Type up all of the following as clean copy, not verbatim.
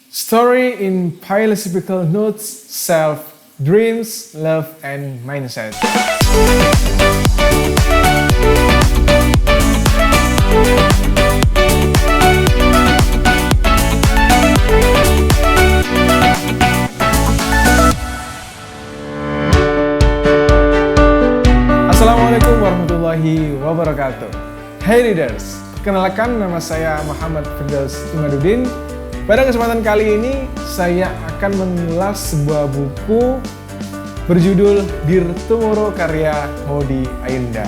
Story in Philosophical Notes, Self, Dreams, Love, and Mindset. Assalamualaikum warahmatullahi wabarakatuh. Hey readers, kenalkan nama saya Muhammad Firdaus Imaduddin. Pada kesempatan kali ini, saya akan mengulas sebuah buku berjudul Dear Tomorrow karya Maudy Ayunda.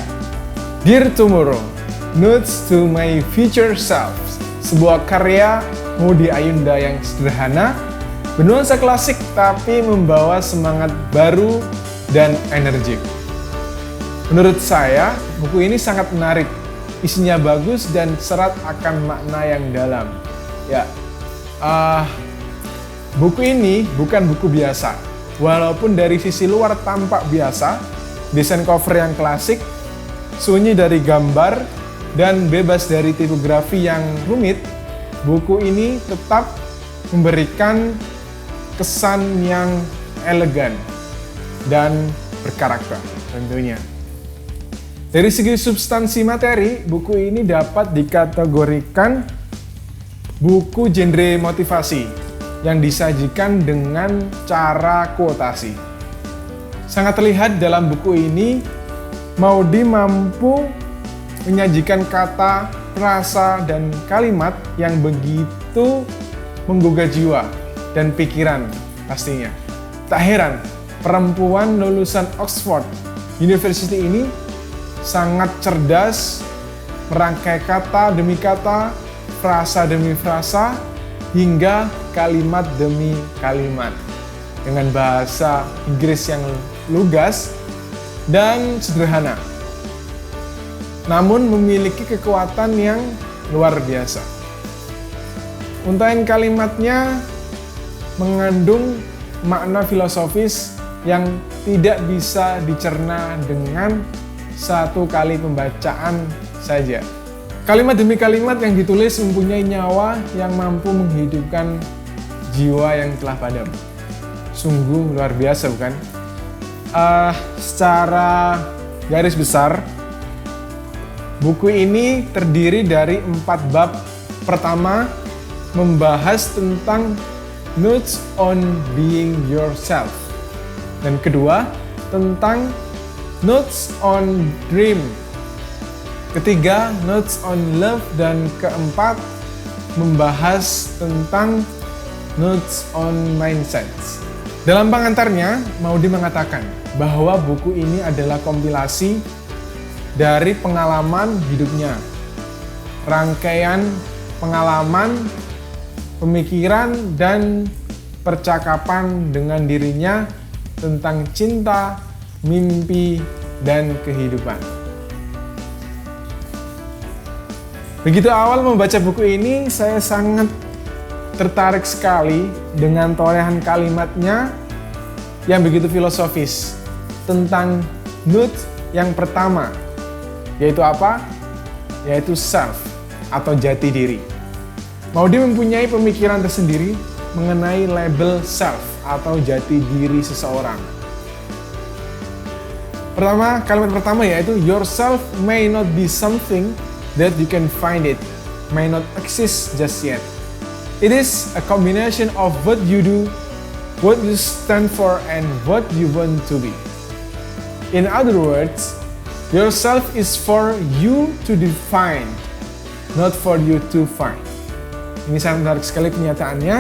Dear Tomorrow, Notes to My Future Self, sebuah karya Maudy Ayunda yang sederhana, bernuansa klasik tapi membawa semangat baru dan energik. Menurut saya, buku ini sangat menarik, isinya bagus dan syarat akan makna yang dalam. Buku ini bukan buku biasa. Walaupun dari sisi luar tampak biasa, desain cover yang klasik, sunyi dari gambar, dan bebas dari tipografi yang rumit, buku ini tetap memberikan kesan yang elegan dan berkarakter tentunya. Dari segi substansi materi, buku ini dapat dikategorikan buku genre motivasi yang disajikan dengan cara kuotasi. Sangat terlihat dalam buku ini, Maudy mampu menyajikan kata, frasa, dan kalimat yang begitu menggugah jiwa dan pikiran pastinya. Tak heran, perempuan lulusan Oxford University ini sangat cerdas merangkai kata demi kata, frasa demi frasa, hingga kalimat demi kalimat dengan bahasa Inggris yang lugas dan sederhana, namun memiliki kekuatan yang luar biasa. Untaian kalimatnya mengandung makna filosofis yang tidak bisa dicerna dengan satu kali pembacaan saja. Kalimat demi kalimat yang ditulis mempunyai nyawa yang mampu menghidupkan jiwa yang telah padam. Sungguh luar biasa, bukan? Secara garis besar, buku ini terdiri dari 4 bab. Pertama, membahas tentang Notes on Being Yourself. Dan kedua, tentang Notes on Dream. Ketiga, Notes on Love, dan keempat, membahas tentang Notes on Mindset. Dalam pengantarnya, Maudy mengatakan bahwa buku ini adalah kompilasi dari pengalaman hidupnya, rangkaian pengalaman, pemikiran, dan percakapan dengan dirinya tentang cinta, mimpi, dan kehidupan. Begitu awal membaca buku ini, saya sangat tertarik sekali dengan torehan kalimatnya yang begitu filosofis tentang note yang pertama, yaitu apa? Yaitu self atau jati diri. Maudy mempunyai pemikiran tersendiri mengenai label self atau jati diri seseorang. Kalimat pertama yaitu yourself may not be something that you can find it, may not exist just yet. It is a combination of what you do, what you stand for, and what you want to be. In other words, yourself is for you to define, not for you to find. Ini sangat menarik sekali pernyataannya.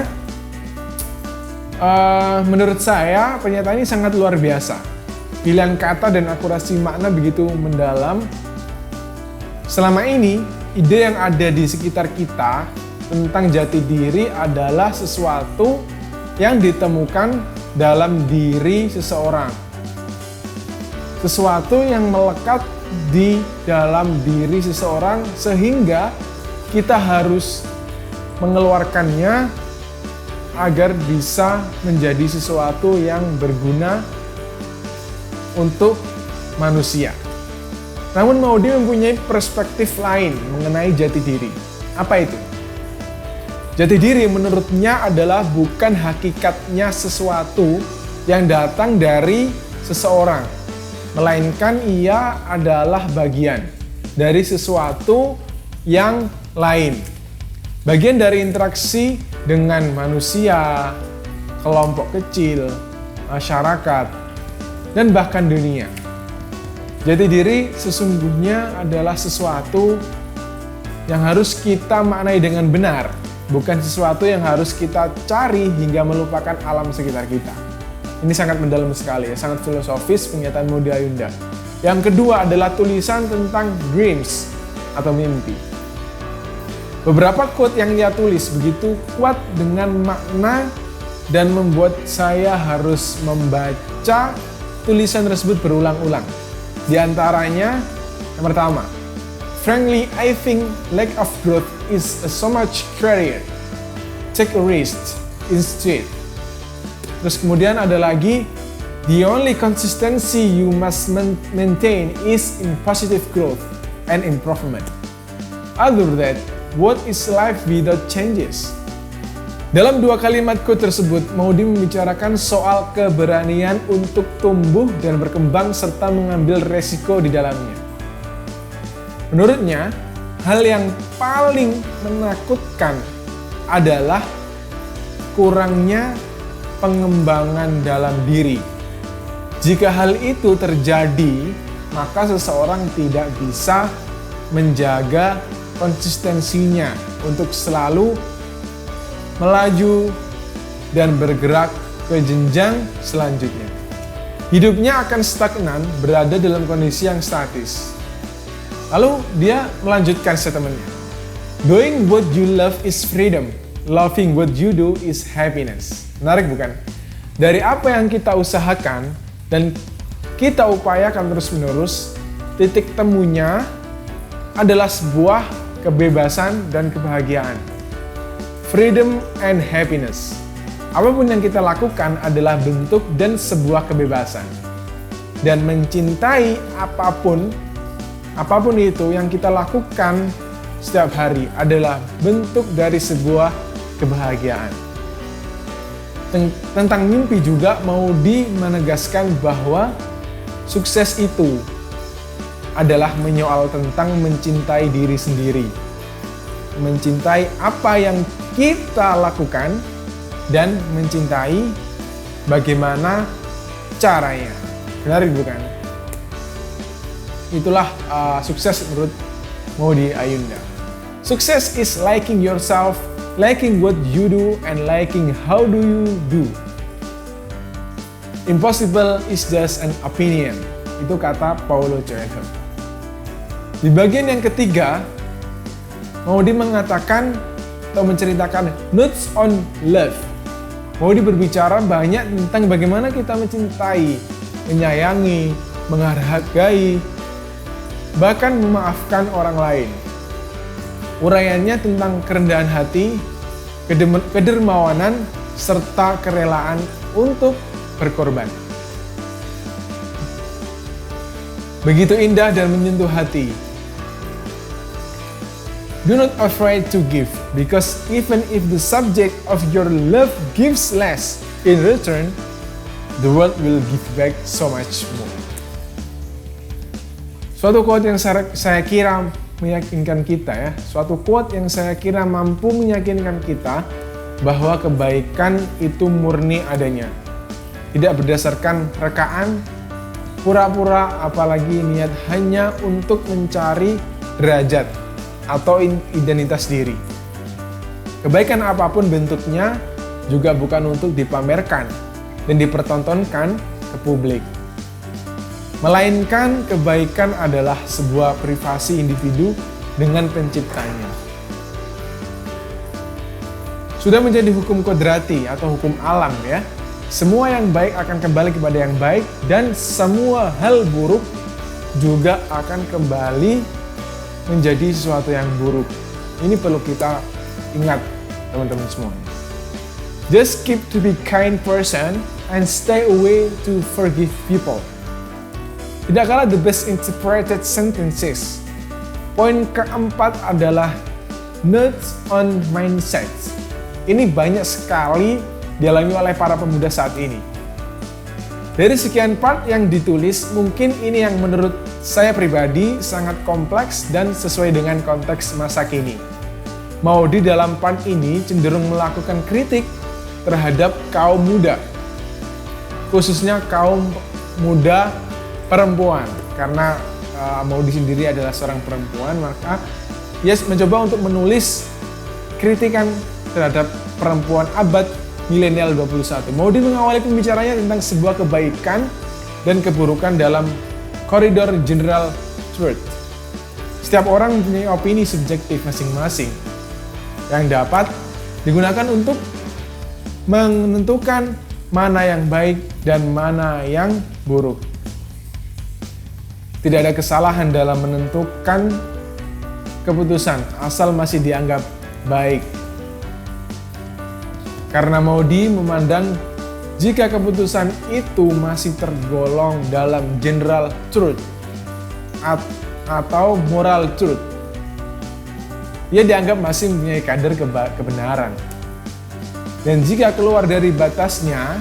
Menurut saya, pernyataan ini sangat luar biasa. Pilihan kata dan akurasi makna begitu mendalam. Selama ini, ide yang ada di sekitar kita tentang jati diri adalah sesuatu yang ditemukan dalam diri seseorang. Sesuatu yang melekat di dalam diri seseorang sehingga kita harus mengeluarkannya agar bisa menjadi sesuatu yang berguna untuk manusia. Namun Maudy mempunyai perspektif lain mengenai jati diri. Apa itu? Jati diri menurutnya adalah bukan hakikatnya sesuatu yang datang dari seseorang, melainkan ia adalah bagian dari sesuatu yang lain. Bagian dari interaksi dengan manusia, kelompok kecil, masyarakat, dan bahkan dunia. Jati diri sesungguhnya adalah sesuatu yang harus kita maknai dengan benar, bukan sesuatu yang harus kita cari hingga melupakan alam sekitar kita. Ini sangat mendalam sekali, sangat filosofis pernyataan Maudy Ayunda. Yang kedua adalah tulisan tentang dreams atau mimpi. Beberapa quote yang ia tulis begitu kuat dengan makna dan membuat saya harus membaca tulisan tersebut berulang-ulang. Di antaranya, yang pertama, frankly, I think lack of growth is so much greater. Take a risk instead. Terus kemudian ada lagi, the only consistency you must maintain is in positive growth and improvement. Other than that, what is life without changes? Dalam dua kalimat quote tersebut, Maudy membicarakan soal keberanian untuk tumbuh dan berkembang serta mengambil resiko di dalamnya. Menurutnya, hal yang paling menakutkan adalah kurangnya pengembangan dalam diri. Jika hal itu terjadi, maka seseorang tidak bisa menjaga konsistensinya untuk selalu melaju dan bergerak ke jenjang selanjutnya. Hidupnya akan stagnan, berada dalam kondisi yang statis. Lalu dia melanjutkan statementnya. Doing what you love is freedom. Loving what you do is happiness. Menarik bukan? Dari apa yang kita usahakan dan kita upayakan terus-menerus, titik temunya adalah sebuah kebebasan dan kebahagiaan. Freedom and happiness. Apapun yang kita lakukan adalah bentuk dan sebuah kebebasan. Dan mencintai apapun itu yang kita lakukan setiap hari adalah bentuk dari sebuah kebahagiaan. Tentang mimpi juga Maudy menegaskan bahwa sukses itu adalah menyoal tentang mencintai diri sendiri. Mencintai apa yang kita lakukan dan mencintai bagaimana caranya. Benar bukan? Itulah sukses menurut Maudy Ayunda. Sukses is liking yourself, liking what you do, and liking how do you do. Impossible is just an opinion. Itu kata Paulo Coelho. Di bagian yang ketiga, Maudy mengatakan atau menceritakan notes on love. Maudy berbicara banyak tentang bagaimana kita mencintai, menyayangi, menghargai, bahkan memaafkan orang lain. Uraiannya tentang kerendahan hati, kedermawanan, serta kerelaan untuk berkorban. Begitu indah dan menyentuh hati. Do not afraid to give, because even if the subject of your love gives less in return, the world will give back so much more. Suatu quote yang saya kira meyakinkan kita ya, suatu quote yang saya kira mampu meyakinkan kita bahwa kebaikan itu murni adanya. Tidak berdasarkan rekaan, pura-pura, apalagi niat hanya untuk mencari derajat atau identitas diri. Kebaikan apapun bentuknya juga bukan untuk dipamerkan dan dipertontonkan ke publik. Melainkan kebaikan adalah sebuah privasi individu dengan penciptanya. Sudah menjadi hukum kodrati atau hukum alam ya. Semua yang baik akan kembali kepada yang baik dan semua hal buruk juga akan kembali menjadi sesuatu yang buruk. Ini perlu kita ingat teman-teman semua. Just keep to be kind person and stay away to forgive people. Tidak kalah the best interpreted sentences. Poin keempat adalah notes on mindset. Ini banyak sekali dialami oleh para pemuda saat ini. Dari sekian part yang ditulis, mungkin ini yang menurut saya pribadi sangat kompleks dan sesuai dengan konteks masa kini. Maudy dalam part ini cenderung melakukan kritik terhadap kaum muda, khususnya kaum muda perempuan. Karena Maudy sendiri adalah seorang perempuan, maka ia mencoba untuk menulis kritikan terhadap perempuan abad milenial 21. Maudy mengawali pembicaranya tentang sebuah kebaikan dan keburukan dalam koridor general truth. Setiap orang mempunyai opini subjektif masing-masing yang dapat digunakan untuk menentukan mana yang baik dan mana yang buruk. Tidak ada kesalahan dalam menentukan keputusan asal masih dianggap baik. Karena Maudy memandang jika keputusan itu masih tergolong dalam general truth atau moral truth, ia dianggap masih mempunyai kadar kebenaran. Dan jika keluar dari batasnya,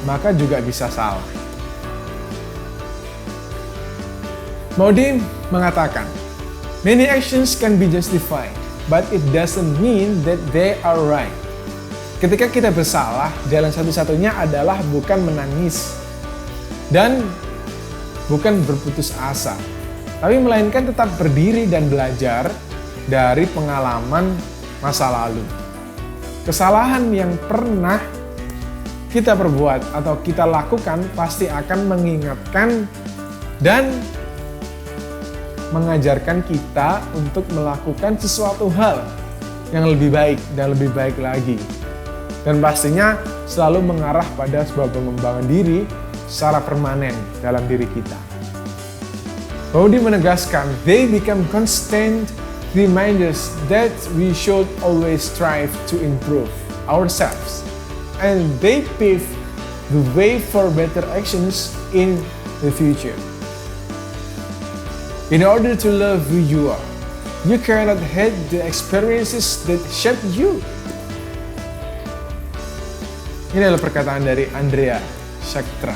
maka juga bisa salah. Maudy mengatakan, many actions can be justified, but it doesn't mean that they are right. Ketika kita bersalah, jalan satu-satunya adalah bukan menangis dan bukan berputus asa, tapi melainkan tetap berdiri dan belajar dari pengalaman masa lalu. Kesalahan yang pernah kita perbuat atau kita lakukan pasti akan mengingatkan dan mengajarkan kita untuk melakukan sesuatu hal yang lebih baik dan lebih baik lagi. Dan pastinya selalu mengarah pada sebuah pengembangan diri secara permanen dalam diri kita. Maudy menegaskan, they become constant reminders that we should always strive to improve ourselves, and they pave the way for better actions in the future. In order to love who you are, you cannot hate the experiences that shape you. Ini adalah perkataan dari Andrea Shaktra.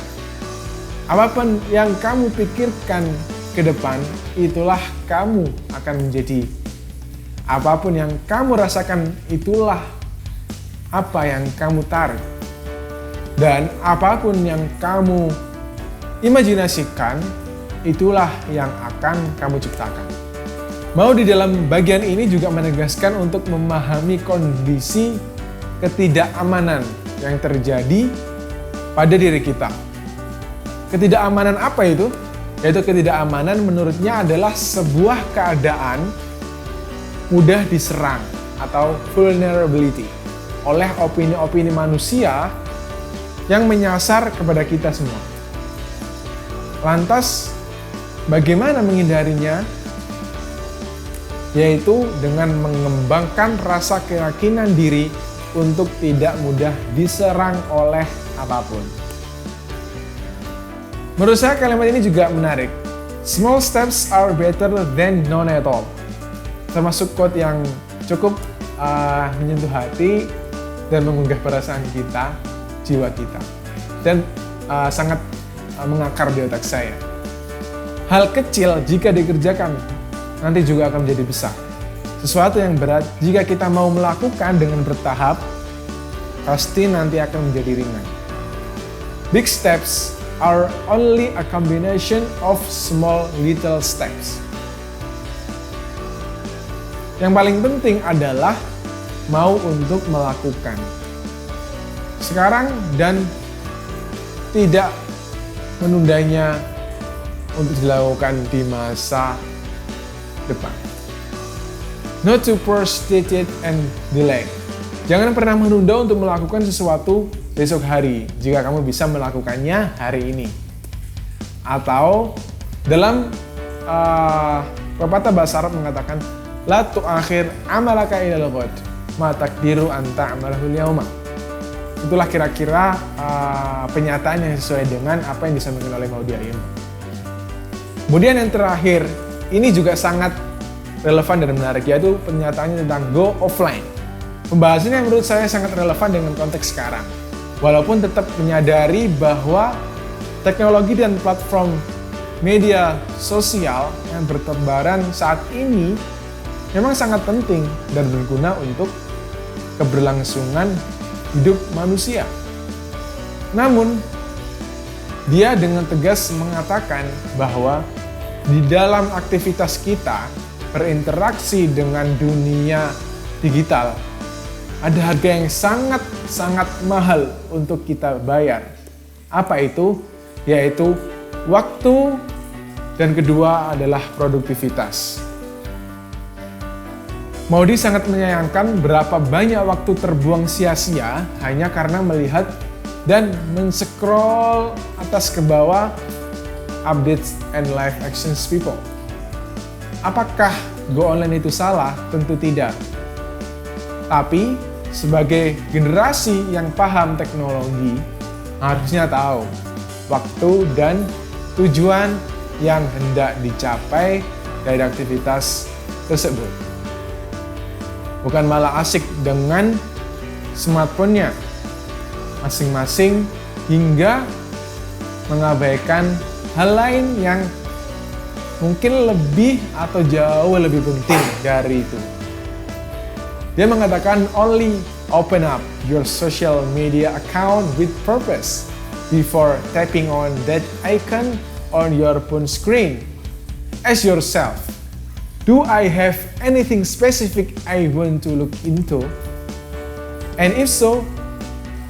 Apapun yang kamu pikirkan ke depan, itulah kamu akan menjadi. Apapun yang kamu rasakan, itulah apa yang kamu tarik. Dan apapun yang kamu imajinasikan, itulah yang akan kamu ciptakan. Mau di dalam bagian ini juga menegaskan untuk memahami kondisi ketidakamanan yang terjadi pada diri kita. Ketidakamanan apa itu? Yaitu ketidakamanan menurutnya adalah sebuah keadaan mudah diserang atau vulnerability oleh opini-opini manusia yang menyasar kepada kita semua. Lantas, bagaimana menghindarinya? Yaitu dengan mengembangkan rasa keyakinan diri untuk tidak mudah diserang oleh apapun. Menurut saya kalimat ini juga menarik. Small steps are better than none at all. Termasuk quote yang cukup menyentuh hati dan menggugah perasaan kita, jiwa kita. Dan sangat mengakar di otak saya. Hal kecil jika dikerjakan nanti juga akan menjadi besar. Sesuatu yang berat, jika kita mau melakukan dengan bertahap, pasti nanti akan menjadi ringan. Big steps are only a combination of small little steps. Yang paling penting adalah mau untuk melakukan sekarang dan tidak menundanya untuk dilakukan di masa depan. Not to procrastinate and delay. Jangan pernah menunda untuk melakukan sesuatu besok hari jika kamu bisa melakukannya hari ini. Atau dalam pepatah bahasa Arab mengatakan la tu'akhir amalaka ilal ghad ma taqdiru an ta'malahu al-yawma. Itulah kira-kira penyataan yang sesuai dengan apa yang disampaikan oleh Maudy Ayunda. Kemudian yang terakhir, ini juga sangat relevan dan menarik, yaitu pernyataannya tentang go offline. Pembahasannya menurut saya sangat relevan dengan konteks sekarang. Walaupun tetap menyadari bahwa teknologi dan platform media sosial yang bertebaran saat ini memang sangat penting dan berguna untuk keberlangsungan hidup manusia. Namun, dia dengan tegas mengatakan bahwa di dalam aktivitas kita berinteraksi dengan dunia digital, ada harga yang sangat mahal untuk kita bayar. Apa itu? Yaitu waktu, dan kedua adalah produktivitas. Maudie sangat menyayangkan berapa banyak waktu terbuang sia-sia hanya karena melihat dan men-scroll atas ke bawah updates and live actions people. Apakah go online itu salah? Tentu tidak. Tapi sebagai generasi yang paham teknologi, harusnya tahu waktu dan tujuan yang hendak dicapai dari aktivitas tersebut. Bukan malah asik dengan smartphone-nya masing-masing hingga mengabaikan hal lain yang mungkin lebih atau jauh lebih penting dari itu. Dia mengatakan only open up your social media account with purpose before tapping on that icon on your phone screen. Ask yourself, do I have anything specific I want to look into? And if so,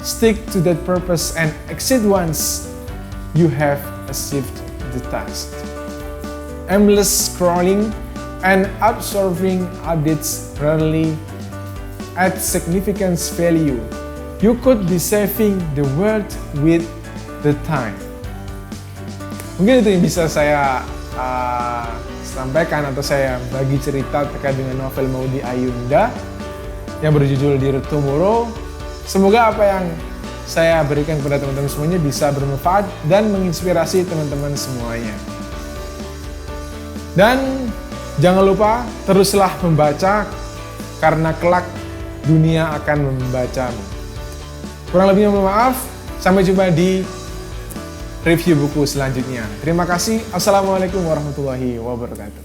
stick to that purpose and exit once you have achieved the task. Aimless scrolling and absorbing updates rarely add significant value. You could be saving the world with the time. Mungkin itu yang bisa saya sampaikan atau saya bagi cerita terkait dengan novel Maudie Ayunda yang berjudul Dear Tomorrow. Semoga apa yang saya berikan kepada teman-teman semuanya bisa bermanfaat dan menginspirasi teman-teman semuanya. Dan jangan lupa teruslah membaca karena kelak dunia akan membacamu. Kurang lebihnya mohon maaf. Sampai jumpa di review buku selanjutnya. Terima kasih. Assalamualaikum warahmatullahi wabarakatuh.